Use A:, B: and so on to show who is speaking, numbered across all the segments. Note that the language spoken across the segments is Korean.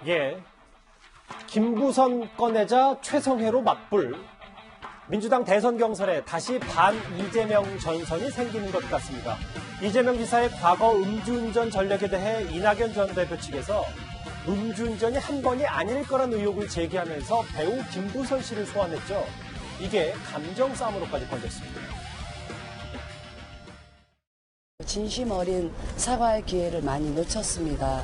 A: 예, 김부선 꺼내자 최성해로 맞불. 민주당 대선 경선에 다시 반 이재명 전선이 생기는 것 같습니다. 이재명 지사의 과거 음주운전 전력에 대해 이낙연 전 대표 측에서 음주운전이 한 번이 아닐 거란 의혹을 제기하면서 배우 김부선 씨를 소환했죠. 이게 감정 싸움으로까지 번졌습니다.
B: 진심 어린 사과의 기회를 많이 놓쳤습니다.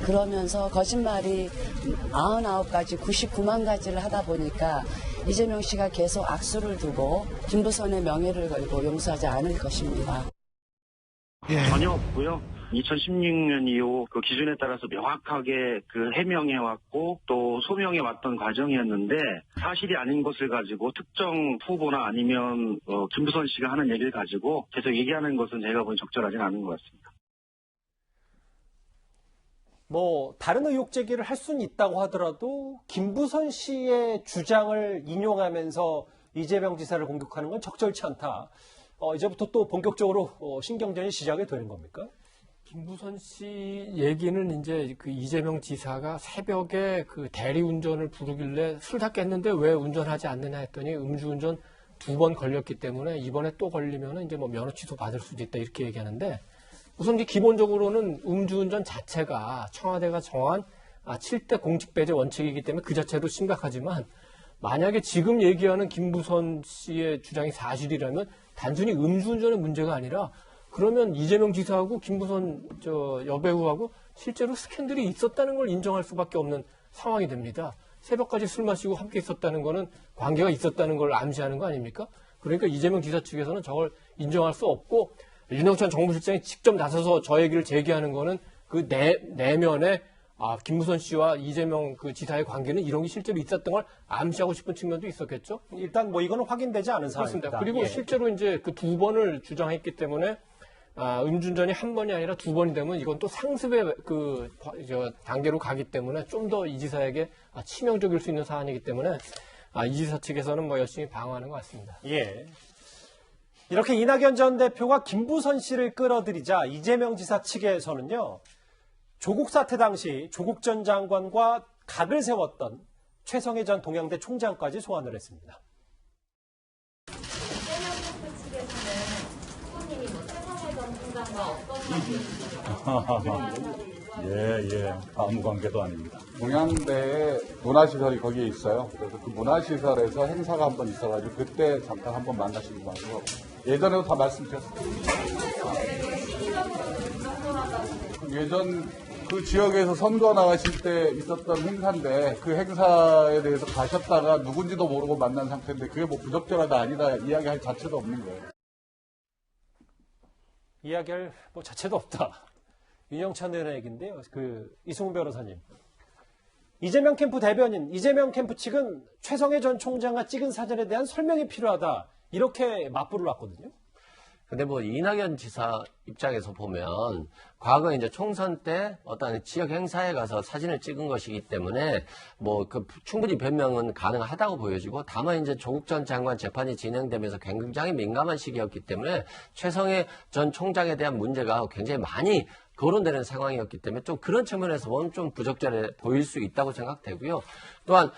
B: 그러면서 거짓말이 99가지, 99만 가지를 하다 보니까 이재명 씨가 계속 악수를 두고 김부선의 명예를 걸고 용서하지 않을 것입니다.
C: 전혀 없고요. 2016년 이후 그 기준에 따라서 명확하게 그 해명해왔고 또 소명해왔던 과정이었는데 사실이 아닌 것을 가지고 특정 후보나 아니면 김부선 씨가 하는 얘기를 가지고 계속 얘기하는 것은 제가 보기엔 적절하진 않은 것 같습니다.
A: 다른 의혹 제기를 할 수는 있다고 하더라도 김부선 씨의 주장을 인용하면서 이재명 지사를 공격하는 건 적절치 않다. 이제부터 또 본격적으로 신경전이 시작이 되는 겁니까?
D: 김부선 씨 얘기는 이제 그 이재명 지사가 새벽에 그 대리운전을 부르길래 술 다 깼는데 왜 운전하지 않느냐 했더니 음주운전 2번 걸렸기 때문에 이번에 또 걸리면 이제 면허 취소 받을 수도 있다 이렇게 얘기하는데 우선 이제 기본적으로는 음주운전 자체가 청와대가 정한 7대 공직배제 원칙이기 때문에 그 자체도 심각하지만 만약에 지금 얘기하는 김부선 씨의 주장이 사실이라면 단순히 음주운전의 문제가 아니라 그러면 이재명 지사하고 김부선 여배우하고 실제로 스캔들이 있었다는 걸 인정할 수밖에 없는 상황이 됩니다. 새벽까지 술 마시고 함께 있었다는 거는 관계가 있었다는 걸 암시하는 거 아닙니까? 그러니까 이재명 지사 측에서는 저걸 인정할 수 없고 윤영찬 정무실장이 직접 나서서 저 얘기를 제기하는 거는 그 내면에 김부선 씨와 이재명 그 지사의 관계는 이런 게 실제로 있었던 걸 암시하고 싶은 측면도 있었겠죠.
A: 일단 이거는 확인되지 않은 상황입니다.
D: 그렇습니다. 그리고 실제로 이제 그 2번을 주장했기 때문에 음주운전이 한 번이 아니라 2번이 되면 이건 또 상습의 단계로 가기 때문에 좀 더 이 지사에게 치명적일 수 있는 사안이기 때문에 이 지사 측에서는 열심히 방어하는 것 같습니다.
A: 예. 이렇게 이낙연 전 대표가 김부선 씨를 끌어들이자 이재명 지사 측에서는요. 조국 사태 당시 조국 전 장관과 각을 세웠던 최성해 전 동양대 총장까지 소환을 했습니다.
E: 이재명 캠프 측에서는 후보님이 최성해 전 총장과 어떤 관계인지
F: 예, 아무 관계도 아닙니다. 동양대에 문화시설이 거기에 있어요. 그래서 그 문화시설에서 행사가 한번 있어가지고 그때 잠깐 한번 만나시기도 하고 예전에도 다 말씀드렸어요. 예전 그 지역에서 선거 나가실 때 있었던 행사인데 그 행사에 대해서 가셨다가 누군지도 모르고 만난 상태인데 그게 부적절하다 아니다 이야기할 자체도 없는 거예요.
A: 이야기할 자체도 없다. 윤영찬 의원의 얘기인데요. 이승훈 변호사님. 이재명 캠프 대변인, 이재명 캠프 측은 최성해 전 총장과 찍은 사진에 대한 설명이 필요하다. 이렇게 맞불을 놨거든요.
G: 근데 이낙연 지사 입장에서 보면 과거 이제 총선 때 어떤 지역 행사에 가서 사진을 찍은 것이기 때문에 충분히 변명은 가능하다고 보여지고 다만 이제 조국 전 장관 재판이 진행되면서 굉장히 민감한 시기였기 때문에 최성해 전 총장에 대한 문제가 굉장히 많이 거론되는 상황이었기 때문에 좀 그런 측면에서 보면 좀 부적절해 보일 수 있다고 생각되고요. 또한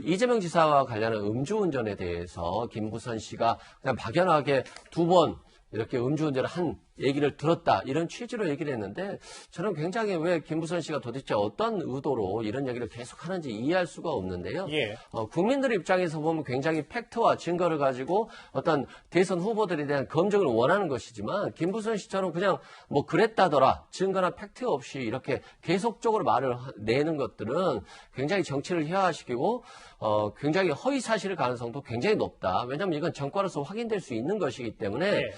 G: 이재명 지사와 관련한 음주운전에 대해서 김부선 씨가 그냥 막연하게 2번 이렇게 음주운전을 한 얘기를 들었다 이런 취지로 얘기를 했는데 저는 굉장히 왜 김부선 씨가 도대체 어떤 의도로 이런 얘기를 계속하는지 이해할 수가 없는데요.
A: 예.
G: 국민들 입장에서 보면 굉장히 팩트와 증거를 가지고 어떤 대선 후보들에 대한 검증을 원하는 것이지만 김부선 씨처럼 그냥 그랬다더라 증거나 팩트 없이 이렇게 계속적으로 말을 내는 것들은 굉장히 정치를 희화화시키고 굉장히 허위 사실일 가능성도 굉장히 높다. 왜냐하면 이건 정과로서 확인될 수 있는 것이기 때문에
A: 예.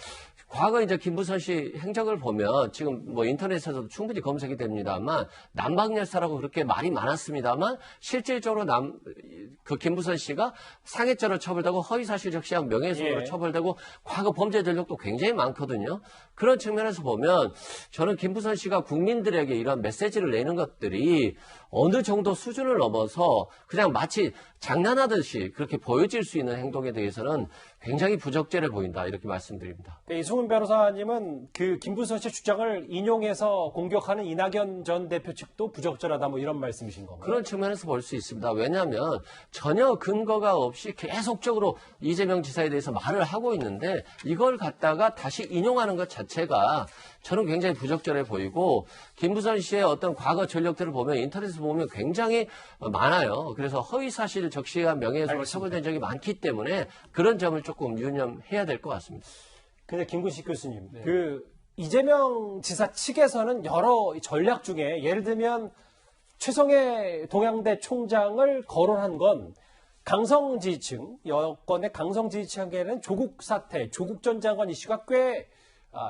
G: 과거 이제 김부선 씨 행적을 보면 지금 인터넷에서도 충분히 검색이 됩니다만 남방열사라고 그렇게 말이 많았습니다만 실질적으로 김부선 씨가 상해죄로 처벌되고 허위사실적 시한 명예훼손으로
A: 예.
G: 처벌되고 과거 범죄 전력도 굉장히 많거든요. 그런 측면에서 보면 저는 김부선 씨가 국민들에게 이런 메시지를 내는 것들이 어느 정도 수준을 넘어서 그냥 마치 장난하듯이 그렇게 보여질 수 있는 행동에 대해서는 굉장히 부적절해 보인다 이렇게 말씀드립니다.
A: 이승훈 변호사님은 지금 그 김부선 씨 주장을 인용해서 공격하는 이낙연 전 대표 측도 부적절하다 뭐 이런 말씀이신 건가요?
G: 그런 측면에서 볼 수 있습니다. 왜냐하면 전혀 근거가 없이 계속적으로 이재명 지사에 대해서 말을 하고 있는데 이걸 갖다가 다시 인용하는 것 자체가 저는 굉장히 부적절해 보이고 김부선 씨의 어떤 과거 전력들을 보면 인터넷에 보면 굉장히 많아요. 그래서 허위사실 적시한 명예훼손으로 처벌된 적이 많기 때문에 그런 점을 조금 유념해야 될 것 같습니다.
A: 근데 김구식 교수님, 그 이재명 지사 측에서는 여러 전략 중에 예를 들면 최성해 동양대 총장을 거론한 건 강성 지지층, 여권의 강성 지지층에게는 조국 사태, 조국 전 장관 이슈가 꽤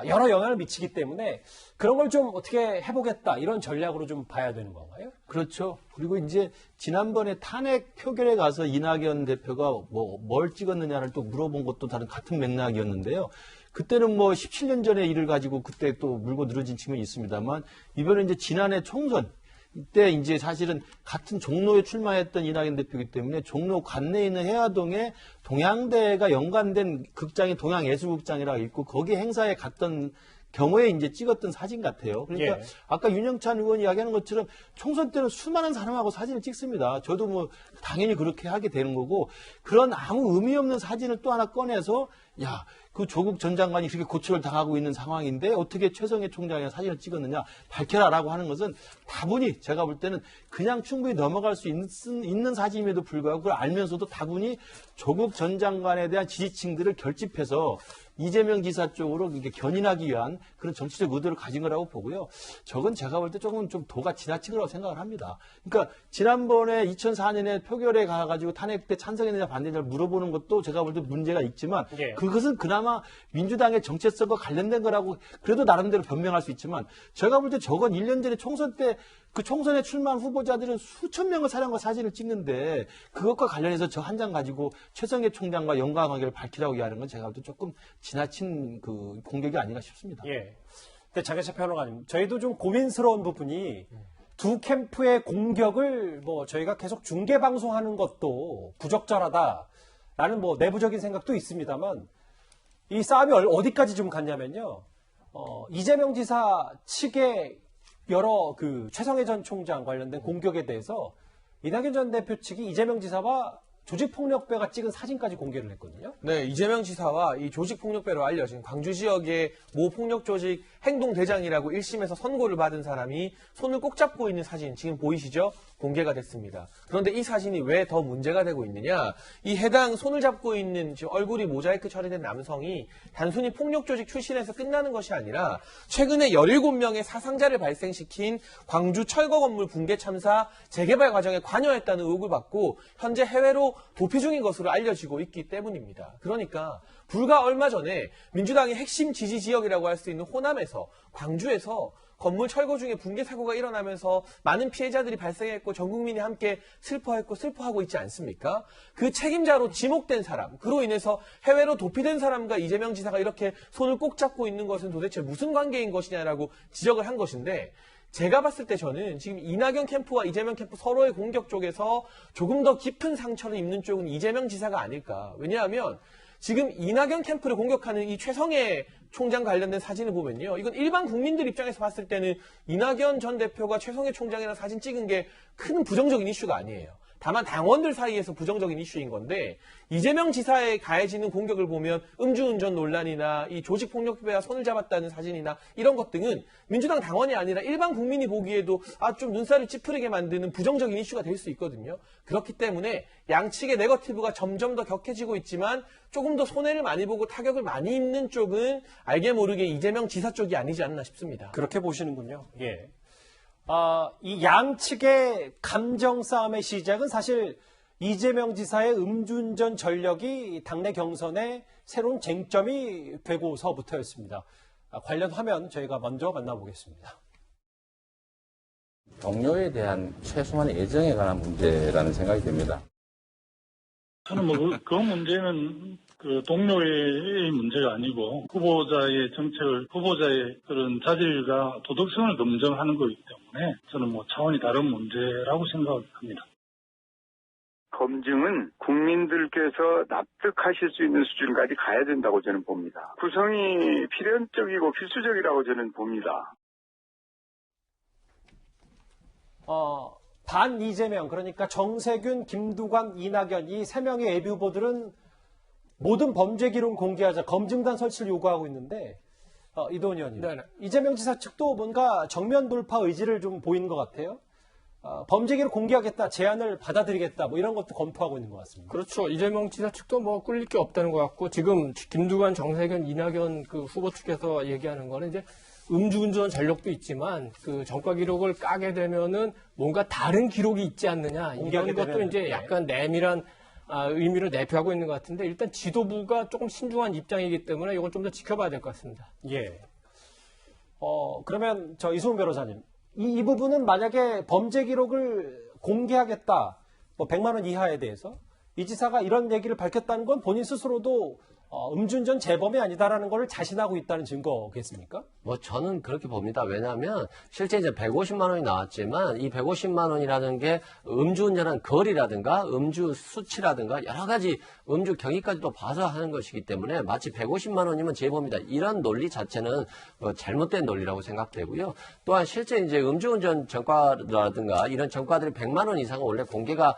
A: 여러 영향을 미치기 때문에 그런 걸 좀 어떻게 해보겠다 이런 전략으로 좀 봐야 되는 건가요?
H: 그렇죠. 그리고 이제 지난번에 탄핵 표결에 가서 이낙연 대표가 뭘 찍었느냐를 또 물어본 것도 다른 같은 맥락이었는데요. 그때는 17년 전의 일을 가지고 그때 또 물고 늘어진 측면이 있습니다만 이번에 이제 지난해 총선 이때 이제 사실은 같은 종로에 출마했던 이낙연 대표이기 때문에 종로 관내에 있는 해화동에 동양대가 연관된 극장이 동양예술극장이라고 있고 거기 행사에 갔던 경우에 이제 찍었던 사진 같아요. 그러니까
A: 예.
H: 아까 윤영찬 의원이 이야기하는 것처럼 총선 때는 수많은 사람하고 사진을 찍습니다. 저도 당연히 그렇게 하게 되는 거고 그런 아무 의미 없는 사진을 또 하나 꺼내서 야, 그 조국 전 장관이 그렇게 고초를 당하고 있는 상황인데 어떻게 최성해 총장이 사진을 찍었느냐 밝혀라라고 하는 것은 다분히 제가 볼 때는 그냥 충분히 넘어갈 수 있는 사진임에도 불구하고 그걸 알면서도 다분히 조국 전 장관에 대한 지지층들을 결집해서 이재명 지사 쪽으로 이렇게 견인하기 위한 그런 정치적 의도를 가진 거라고 보고요. 저건 제가 볼 때 조금 좀 도가 지나친 거라고 생각을 합니다. 그러니까 지난번에 2004년에 표결에 가가지고 탄핵 때 찬성했느냐 반대했느냐 물어보는 것도 제가 볼 때 문제가 있지만
A: 예.
H: 그것은 그나마 민주당의 정체성과 관련된 거라고 그래도 나름대로 변명할 수 있지만 제가 볼 때 저건 1년 전에 총선 때 그 총선에 출마한 후보자들은 수천 명의 사람과 사진을 찍는데 그것과 관련해서 저 한 장 가지고 최성해 총장과 연관관계를 밝히라고 이야기하는 건 제가 볼 때 조금 지나친 그 공격이 아닌가 싶습니다.
A: 예. 근데 장혜철 평론가님, 저희도 좀 고민스러운 부분이 두 캠프의 공격을 저희가 계속 중계 방송하는 것도 부적절하다라는 내부적인 생각도 있습니다만 이 싸움이 어디까지 좀 갔냐면요. 이재명 지사 측의 여러 최성해 전 총장 관련된 공격에 대해서 이낙연 전 대표 측이 이재명 지사와 조직폭력배가 찍은 사진까지 공개를 했거든요.
I: 네, 이재명 지사와 이 조직폭력배로 알려진 광주 지역의 모 폭력조직 행동대장이라고 1심에서 선고를 받은 사람이 손을 꼭 잡고 있는 사진 지금 보이시죠? 공개가 됐습니다. 그런데 이 사진이 왜 더 문제가 되고 있느냐? 이 해당 손을 잡고 있는 지금 얼굴이 모자이크 처리된 남성이 단순히 폭력조직 출신에서 끝나는 것이 아니라 최근에 17명의 사상자를 발생시킨 광주 철거 건물 붕괴 참사 재개발 과정에 관여했다는 의혹을 받고 현재 해외로 도피 중인 것으로 알려지고 있기 때문입니다. 그러니까 불과 얼마 전에 민주당의 핵심 지지 지역이라고 할 수 있는 호남에서 광주에서 건물 철거 중에 붕괴 사고가 일어나면서 많은 피해자들이 발생했고 전 국민이 함께 슬퍼했고 슬퍼하고 있지 않습니까? 그 책임자로 지목된 사람, 그로 인해서 해외로 도피된 사람과 이재명 지사가 이렇게 손을 꼭 잡고 있는 것은 도대체 무슨 관계인 것이냐라고 지적을 한 것인데 제가 봤을 때 저는 지금 이낙연 캠프와 이재명 캠프 서로의 공격 쪽에서 조금 더 깊은 상처를 입는 쪽은 이재명 지사가 아닐까. 왜냐하면 지금 이낙연 캠프를 공격하는 이 최성해 총장 관련된 사진을 보면요. 이건 일반 국민들 입장에서 봤을 때는 이낙연 전 대표가 최성해 총장이랑 사진 찍은 게 큰 부정적인 이슈가 아니에요. 다만 당원들 사이에서 부정적인 이슈인 건데 이재명 지사에 가해지는 공격을 보면 음주운전 논란이나 이 조직폭력배와 손을 잡았다는 사진이나 이런 것 등은 민주당 당원이 아니라 일반 국민이 보기에도 좀 눈살을 찌푸리게 만드는 부정적인 이슈가 될 수 있거든요. 그렇기 때문에 양측의 네거티브가 점점 더 격해지고 있지만 조금 더 손해를 많이 보고 타격을 많이 입는 쪽은 알게 모르게 이재명 지사 쪽이 아니지 않나 싶습니다.
A: 그렇게 보시는군요. 예. 이 양측의 감정 싸움의 시작은 사실 이재명 지사의 음주운전 전력이 당내 경선의 새로운 쟁점이 되고서부터였습니다. 관련 화면 저희가 먼저 만나보겠습니다.
J: 동료에 대한 최소한의 애정에 관한 문제라는 생각이 듭니다.
K: 저는 그 문제는 동료의 문제가 아니고 후보자의 정책을 후보자의 그런 자질과 도덕성을 검증하는 거기 때문에 저는 차원이 다른 문제라고 생각합니다.
L: 검증은 국민들께서 납득하실 수 있는 수준까지 가야 된다고 저는 봅니다. 구성이 필연적이고 필수적이라고 저는 봅니다.
A: 반 이재명, 그러니까 정세균, 김두관, 이낙연 이 세 명의 예비 후보들은 모든 범죄 기록 공개하자 검증단 설치를 요구하고 있는데 이도훈 의원님,
D: 네네.
A: 이재명 지사 측도 뭔가 정면 돌파 의지를 좀 보이는 것 같아요. 범죄 기록 공개하겠다, 제안을 받아들이겠다, 뭐 이런 것도 검토하고 있는 것 같습니다.
D: 그렇죠. 이재명 지사 측도 뭐 꿀릴 게 없다는 것 같고, 지금 김두관, 정세균, 이낙연 그 후보 측에서 얘기하는 거는 이제 음주운전 전력도 있지만 그 전과 기록을 까게 되면은 뭔가 다른 기록이 있지 않느냐, 이런 것도
A: 되면은,
D: 이제 약간 내밀한 의미를 내표하고 있는 것 같은데, 일단 지도부가 조금 신중한 입장이기 때문에 이걸 좀 더 지켜봐야 될 것 같습니다.
A: 예. 그러면 이승훈 변호사님, 이 부분은 만약에 범죄 기록을 공개하겠다, 뭐 100만 원 이하에 대해서 이 지사가 이런 얘기를 밝혔다는 건 본인 스스로도 음주운전 재범이 아니다라는 걸 자신하고 있다는 증거겠습니까?
G: 뭐 저는 그렇게 봅니다. 왜냐하면 실제 이제 150만 원이 나왔지만 이 150만 원이라는 게 음주운전한 거리라든가 음주 수치라든가 여러 가지 음주 경위까지도 봐서 하는 것이기 때문에 마치 150만 원이면 재범이다, 이런 논리 자체는 잘못된 논리라고 생각되고요. 또한 실제 이제 음주운전 전과라든가 이런 전과들이 100만 원 이상은 원래 공개가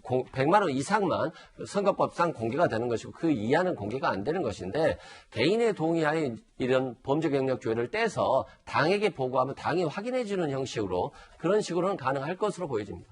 G: 100만 원 이상만 선거법상 공개가 되는 것이고 그 이하는 공개가 안 되는 것인데, 개인의 동의하에 이런 범죄 경력 조회를 떼서 당에게 보고하면 당이 확인해 주는 형식으로, 그런 식으로는 가능할 것으로 보여집니다.